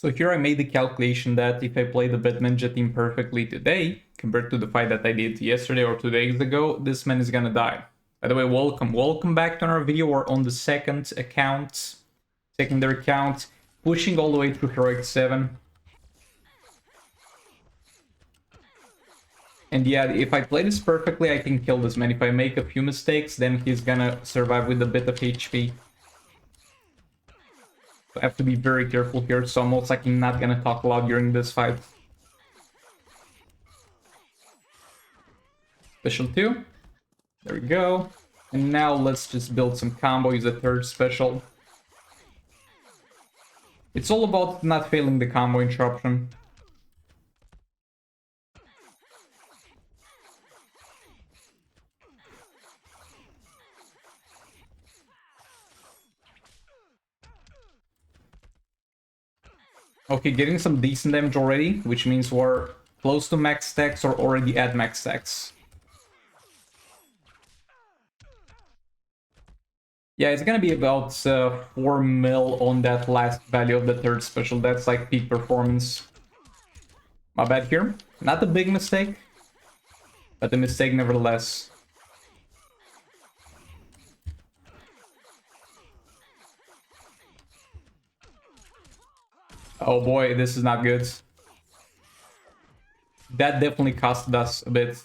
So here I made the calculation that if I play the Bit Ninja team perfectly today, compared to the fight that I did yesterday or 2 days ago, this man is gonna die. By the way, welcome back to our video. We're on the second account, secondary account, pushing all the way through Heroic 7. And yeah, if I play this perfectly, I can kill this man. If I make a few mistakes, then he's gonna survive with a bit of HP. So I have to be very careful here, so I'm most likely not gonna talk loud during this fight. Special 2. There we go. And now let's just build some combo, use a third special. It's all about not failing the combo interruption. Okay, getting some decent damage already, which means we're close to max stacks or already at max stacks. Yeah, it's gonna be about 4 mil on that last value of the third special. That's like peak performance. My bad here. Not a big mistake, but a mistake nevertheless. Oh boy, this is not good. That definitely costed us a bit.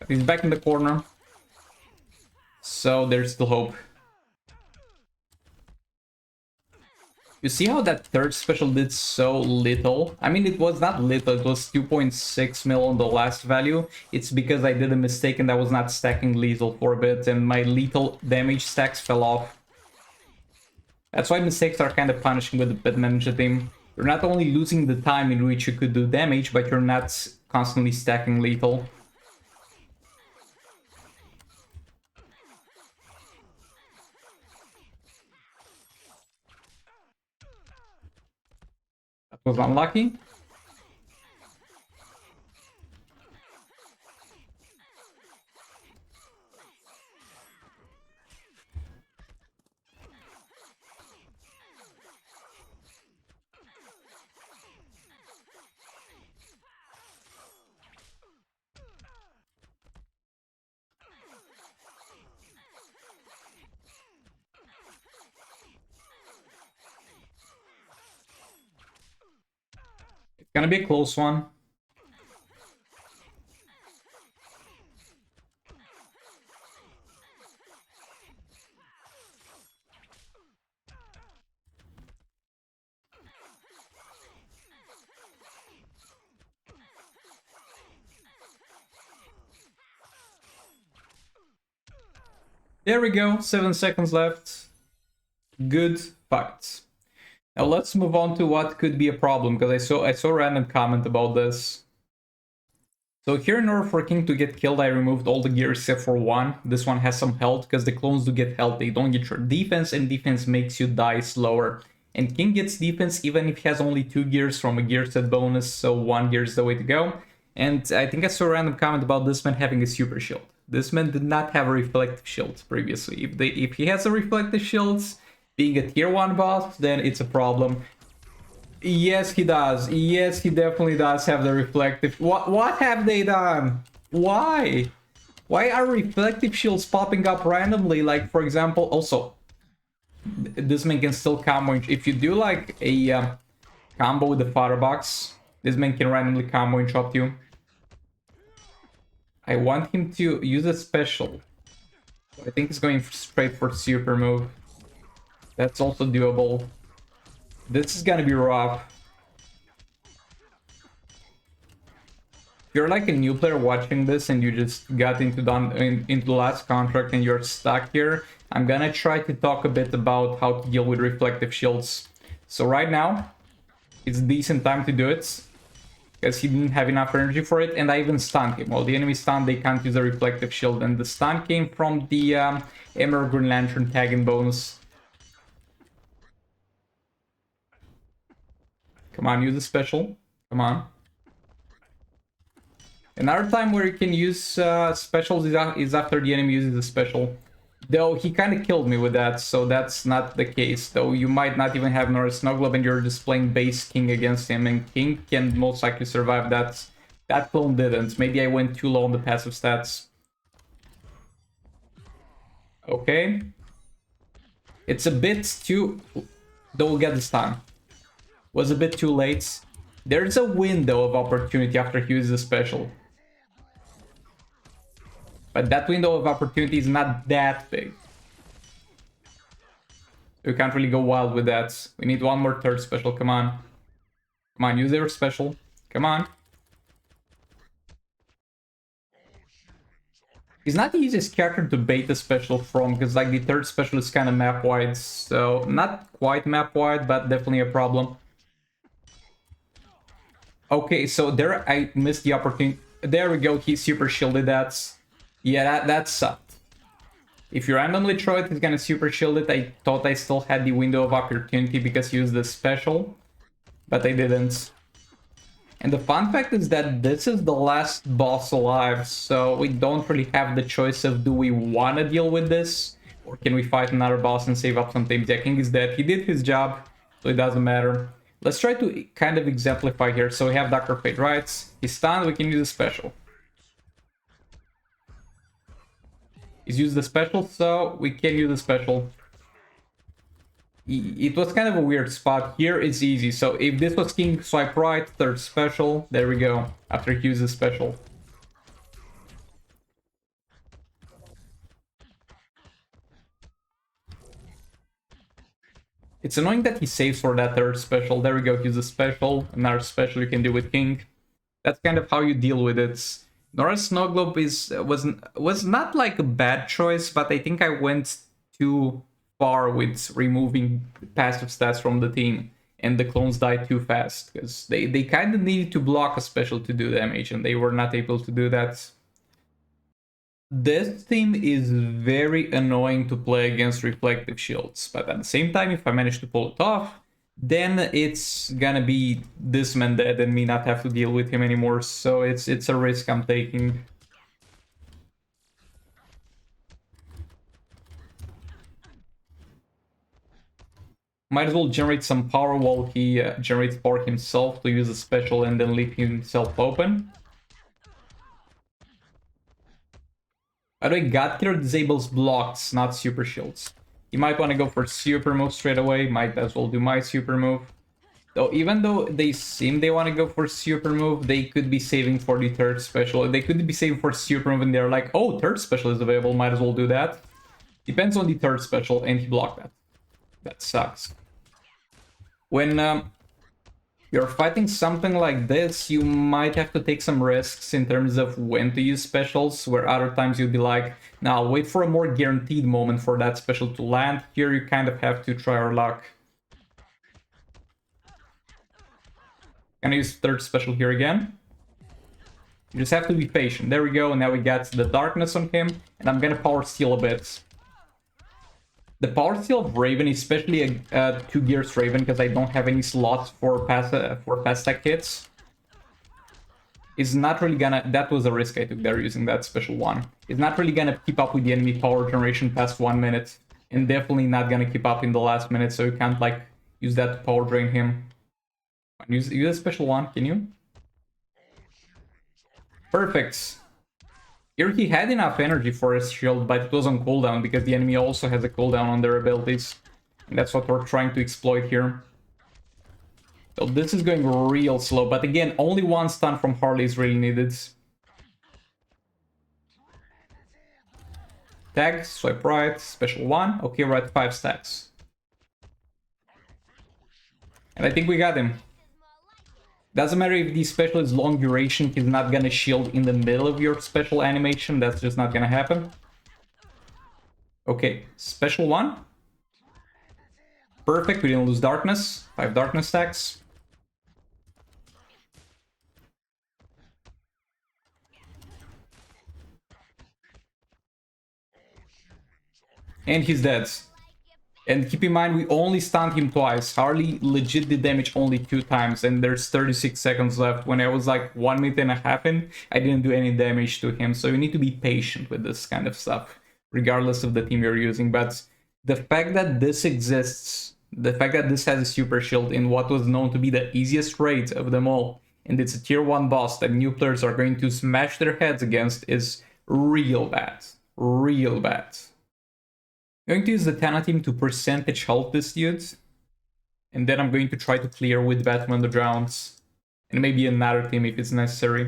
He's back in the corner. So there's still hope. You see how that third special did so little? I mean, it was not little, it was 2.6 mil on the last value. It's because I did a mistake and I was not stacking lethal for a bit and my lethal damage stacks fell off. That's why mistakes are kind of punishing with the Bit Ninja team. You're not only losing the time in which you could do damage, but you're not constantly stacking lethal. That was unlucky. It's gonna be a close one. There we go, 7 seconds left. Good fight. Now let's move on to what could be a problem, because I saw a random comment about this. So here, in order for King to get killed, I removed all the gears except for one. This one has some health, because the clones do get health. They don't get your defense, and defense makes you die slower. And King gets defense even if he has only 2 gears from a gear set bonus, so 1 gear is the way to go. And I think I saw a random comment about this man having a super shield. This man did not have a reflective shield previously. If he has a reflective shield, being a tier 1 boss, then it's a problem. Yes, he does. Yes, he definitely does have the reflective. What have they done? Why? Why are reflective shields popping up randomly? Like, for example, also, this man can still combo. If you do like a combo with the firebox, this man can randomly combo interrupt you. I want him to use a special. I think he's going straight for super move. That's also doable. This is gonna be rough. If you're like a new player watching this and you just got into the last contract and you're stuck here, I'm gonna try to talk a bit about how to deal with reflective shields. So right now, it's a decent time to do it, because he didn't have enough energy for it, and I even stunned him. While the enemy stunned, they can't use a reflective shield, and the stun came from the Emerald Green Lantern tag-in bonus. Come on, use a special. Come on. Another time where you can use specials is after the enemy uses a special. Though he kind of killed me with that, so that's not the case. Though you might not even have Norris Snowglobe and you're just playing base King against him, and King can most likely survive that. That clone didn't. Maybe I went too low on the passive stats. Okay. It's a bit too... Though we'll get this time. Was a bit too late. There's a window of opportunity after he uses a special. But that window of opportunity is not that big. We can't really go wild with that. We need one more third special, come on. Come on, use their special. Come on. He's not the easiest character to bait the special from, because like the third special is kind of map wide, so not quite map wide, but definitely a problem. Okay, so there I missed the opportunity. There we go, he super shielded that. Yeah, that sucked. If you randomly throw it, he's gonna super shield it. I thought I still had the window of opportunity because he used the special, but I didn't. And the fun fact is that this is the last boss alive, so we don't really have the choice of do we want to deal with this, or can we fight another boss and save up some things. Yeah, King is dead. He did his job, so it doesn't matter. Let's try to kind of exemplify here. So we have Dr. Fate, right? He's stunned, we can use a special. He's used the special, so we can use the special. It was kind of a weird spot. Here it's easy. So if this was King, swipe right, third special. There we go. After he uses special. It's annoying that he saves for that third special. There we go. Use a special. Another special you can do with King. That's kind of how you deal with it. Norris Snowglobe was not like a bad choice, but I think I went too far with removing passive stats from the team, and the clones died too fast because they kind of needed to block a special to do damage, and they were not able to do that. This team is very annoying to play against reflective shields, but at the same time, if I manage to pull it off, then it's gonna be this man dead and me not have to deal with him anymore, so it's a risk I'm taking. Might as well generate some power while he generates power himself to use a special and then leave himself open. By the way, God Tier disables blocks, not super shields. You might want to go for super move straight away, might as well do my super move. Though even though they seem they want to go for super move, they could be saving for the third special. They could be saving for super move and they're like, oh, third special is available, might as well do that. Depends on the third special, and he blocked that. That sucks. When you're fighting something like this, you might have to take some risks in terms of when to use specials, where other times you'd be like, now wait for a more guaranteed moment for that special to land. Here you kind of have to try our luck. Gonna use third special here again. You just have to be patient. There we go, now we got the darkness on him, and I'm gonna power steal a bit. The power steal of Raven, especially a 2 gears Raven, because I don't have any slots for fast tech hits, is not really gonna... That was a risk I took there using that special one. It's not really gonna keep up with the enemy power generation past 1 minute, and definitely not gonna keep up in the last minute, so you can't like use that to power drain him. Use a special one, can you? Perfect. Here he had enough energy for his shield, but it was on cooldown because the enemy also has a cooldown on their abilities. And that's what we're trying to exploit here. So this is going real slow, but again, only one stun from Harley is really needed. Tag, swipe right, special one. Okay, we're at 5 stacks. And I think we got him. Doesn't matter if the special is long duration, he's not gonna shield in the middle of your special animation, that's just not gonna happen. Okay, special one. Perfect, we didn't lose darkness. 5 darkness stacks. And he's dead. And keep in mind, we only stunned him twice. Harley legit did damage only 2 times, and there's 36 seconds left. When I was like 1 minute and a half in, I didn't do any damage to him, so you need to be patient with this kind of stuff. regardless of the team you're using. But the fact that this exists, the fact that this has a super shield in what was known to be the easiest raid of them all, and it's a tier 1 boss that new players are going to smash their heads against, is real bad. Real bad. I'm going to use the Zatanna team to percentage health this dude, and then I'm going to try to clear with Batman on the Drowns, and maybe another team if it's necessary.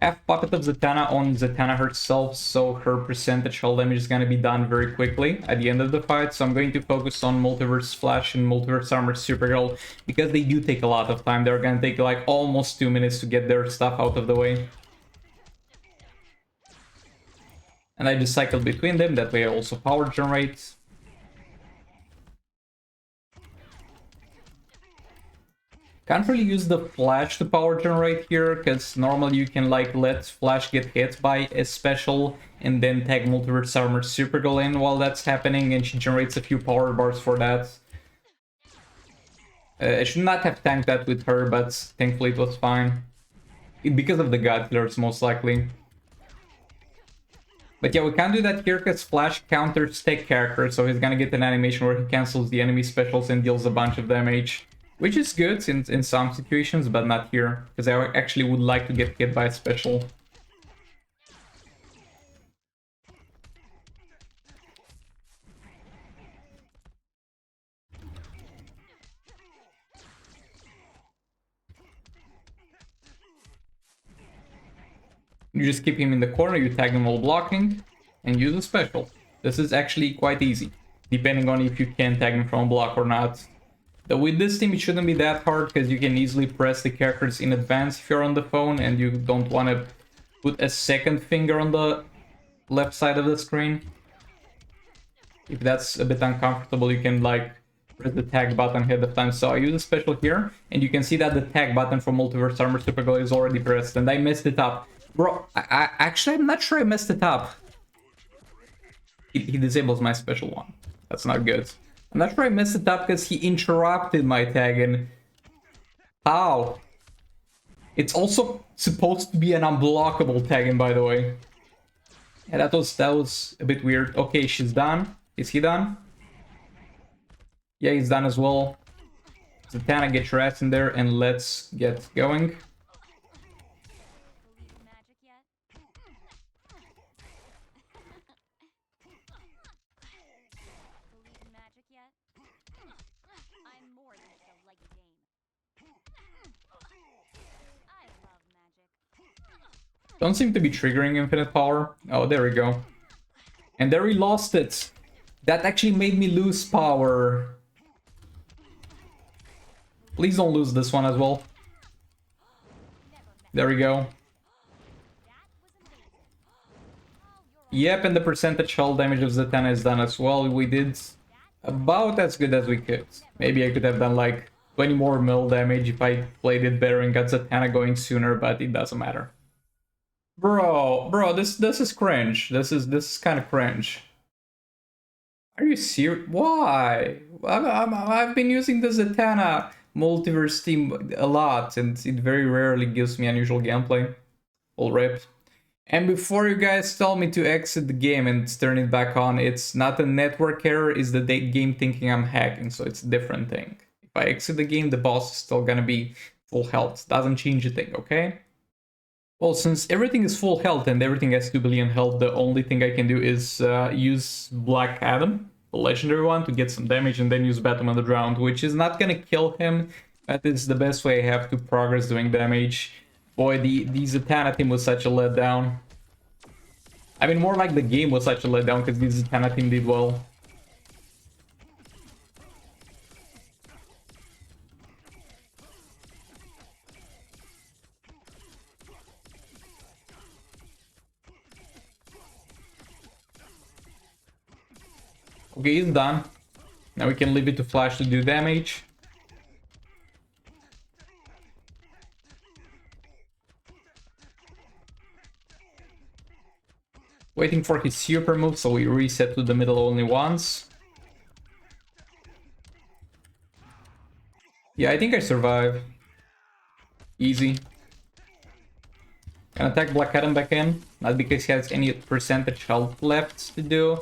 Have Puppet of Zatanna on Zatanna herself, so her percentage hull damage is gonna be done very quickly at the end of the fight. So I'm going to focus on Multiverse Flash and Multiverse Armor Supergirl because they do take a lot of time. They're gonna take like almost 2 minutes to get their stuff out of the way. And I just cycle between them, that way I also power generate. Can't really use the Flash to power generate here, because normally you can like let Flash get hit by a special and then tag Multiverse Armor Supergirl in while that's happening, and she generates a few power bars for that. I should not have tanked that with her, but thankfully it was fine. Because of the God Killers, most likely. But yeah, we can't do that here because Flash counters tech characters, so he's gonna get an animation where he cancels the enemy specials and deals a bunch of damage. Which is good in some situations, but not here, because I actually would like to get hit by a special. You just keep him in the corner, you tag him while blocking, and use a special. This is actually quite easy, depending on if you can tag him from a block or not. With this team, it shouldn't be that hard, because you can easily press the characters in advance if you're on the phone and you don't want to put a second finger on the left side of the screen. If that's a bit uncomfortable, you can like press the tag button ahead of time. So I use a special here, and you can see that the tag button for Multiverse Armor Supergirl is already pressed, and I messed it up. Bro, actually, I'm not sure I messed it up. He disables my special one. That's not good. I'm not sure I messed it up because he interrupted my tag, and how? It's also supposed to be an unblockable tagging, by the way. Yeah, that was a bit weird. Okay, she's done. Is he done? Yeah, he's done as well. Zatanna, get your ass in there and let's get going. Don't seem to be triggering infinite power. Oh, there we go. And there we lost it. That actually made me lose power. Please don't lose this one as well. There we go. Yep, and the percentage hull damage of Zatanna is done as well. We did about as good as we could. Maybe I could have done like 20 more mil damage if I played it better and got Zatanna going sooner, but it doesn't matter. Bro, this is cringe. This is kind of cringe. Are you serious? Why? I've been using the Zatanna multiverse team a lot, and it very rarely gives me unusual gameplay. All rip. And before you guys tell me to exit the game and turn it back on, it's not a network error, it's the game thinking I'm hacking, so it's a different thing. If I exit the game, the boss is still gonna be full health. Doesn't change a thing, okay? Well, since everything is full health and everything has 2 billion health, the only thing I can do is use Black Adam, the legendary one, to get some damage, and then use Batman on the ground, which is not gonna kill him, but it's the best way I have to progress doing damage. Boy, the Zatanna team was such a letdown. I mean, more like the game was such a letdown, because the Zatanna team did well. Okay, he's done. Now we can leave it to Flash to do damage. Waiting for his super move, so we reset to the middle only once. Yeah, I think I survive. Easy. Can attack Black Adam back in. Not because he has any percentage health left to do.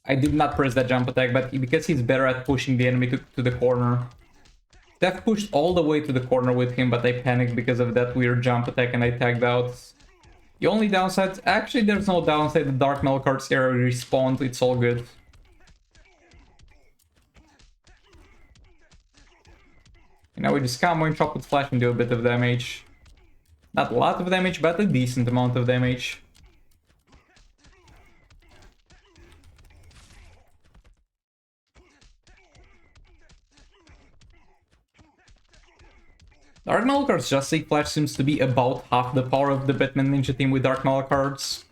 I did not press that jump attack, but because he's better at pushing the enemy to the corner. Steph pushed all the way to the corner with him, but I panicked because of that weird jump attack and I tagged out. The only downside... Actually, there's no downside. The Dark Metal cards here respawned. It's all good. And now we just combo and chop with Flash and do a bit of damage. Not a lot of damage, but a decent amount of damage. Dark Metal cards just say Flash seems to be about half the power of the Batman Ninja team with Dark Metal cards.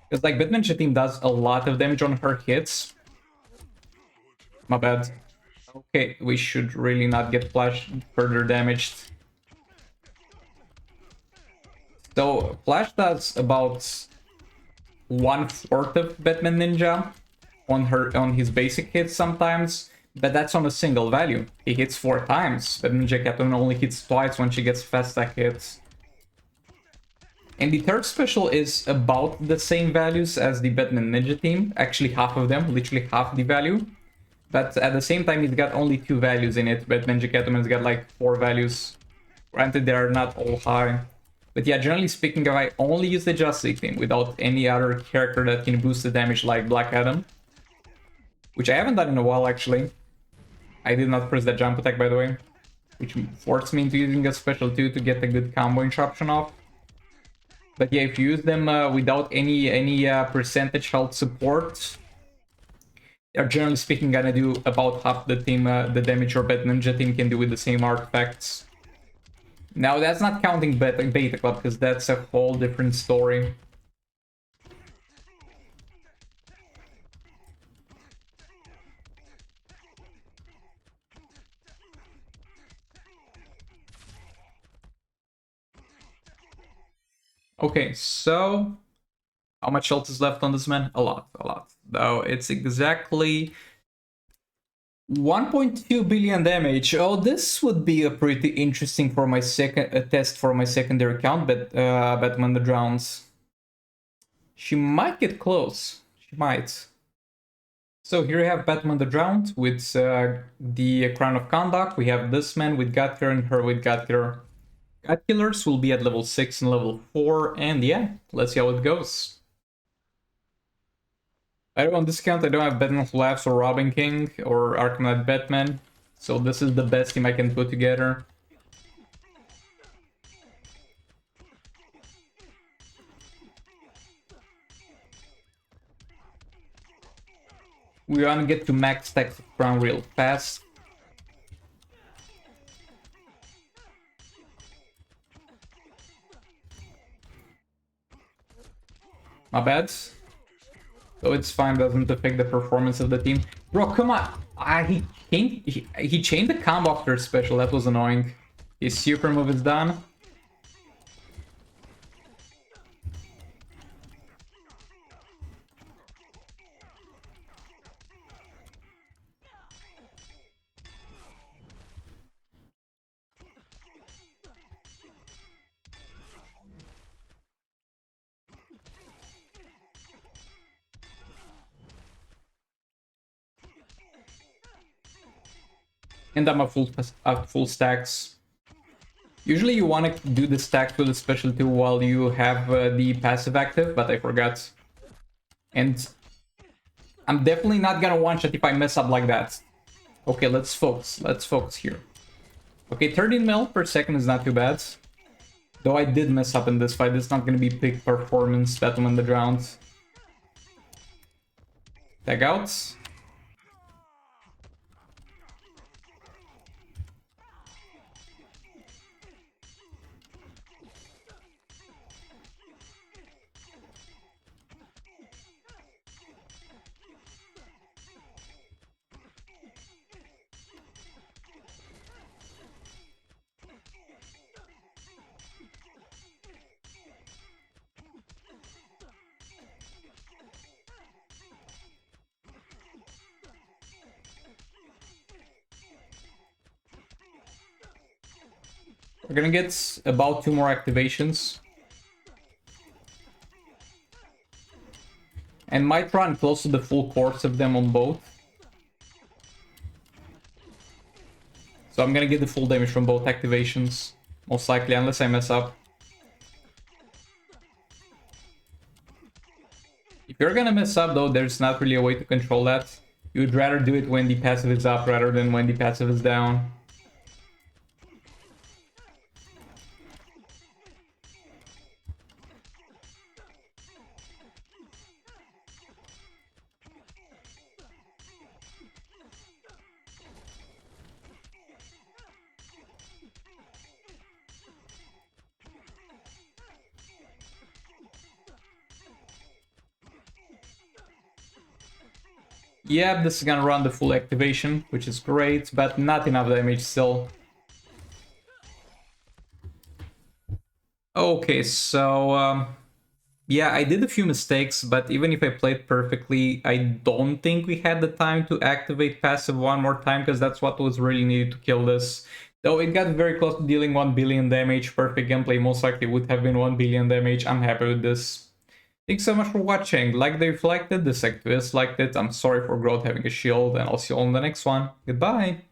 Because like Batman Ninja team does a lot of damage on her hits. My bad. Okay, we should really not get Flash further damaged. So Flash does about 1/4 of Batman Ninja on his basic hits sometimes. But that's on a single value. He hits 4 times, but Ninja Captain only hits twice when she gets fast attack hits. And the third special is about the same values as the Batman Ninja team. Actually, half of them, literally half the value. But at the same time, it's got only 2 values in it. But Ninja Catwoman's got like 4 values. Granted, they are not all high. But yeah, generally speaking, if I only use the Justice team without any other character that can boost the damage like Black Adam, which I haven't done in a while actually. I did not press that jump attack, by the way, which forced me into using a special 2 to get a good combo interruption off. But yeah, if you use them without any percentage health support, they're generally speaking gonna do about half the team the damage your Beta Ninja team can do with the same artifacts. Now that's not counting Beta Club, because that's a whole different story. Okay, so how much health is left on this man? A lot, a lot. Though it's exactly 1.2 billion damage. Oh, this would be a pretty interesting for my test for my secondary account, but Batman the Drowns. She might get close. She might. So here we have Batman the Drowned with the Crown of Conduct. We have this man with God Killer and her with God Killer. God Killers will be at level 6 and level 4, and yeah, let's see how it goes. On this count, I don't have Batman Collapse or Robin King or Arkham Knight Batman, so this is the best team I can put together. We want to get to max stacks of Crown real fast. My bad. So it's fine, doesn't affect the performance of the team. Bro, come on! He chained the combo after special, that was annoying. His super move is done. And I'm at full stacks. Usually you want to do the stack to the special 2 while you have the passive active, but I forgot. And I'm definitely not gonna one-shot if I mess up like that. Okay, let's focus. Let's focus here. Okay, 13 mil per second is not too bad. Though I did mess up in this fight, it's not gonna be peak performance, Batman the Drowned. Tag outs. We're gonna get about 2 more activations. And might run close to the full course of them on both. So I'm gonna get the full damage from both activations. Most likely, unless I mess up. If you're gonna mess up though, there's not really a way to control that. You would rather do it when the passive is up rather than when the passive is down. Yeah, this is gonna run the full activation, which is great, but not enough damage still. Okay, so yeah, I did a few mistakes, but even if I played perfectly, I don't think we had the time to activate passive one more time, because that's what was really needed to kill this. Though it got very close to dealing 1 billion damage, perfect gameplay most likely would have been 1 billion damage. I'm happy with this. Thanks so much for watching. Like the reflected, disliked it, I'm sorry for Growth having a shield, and I'll see you all in the next one. Goodbye!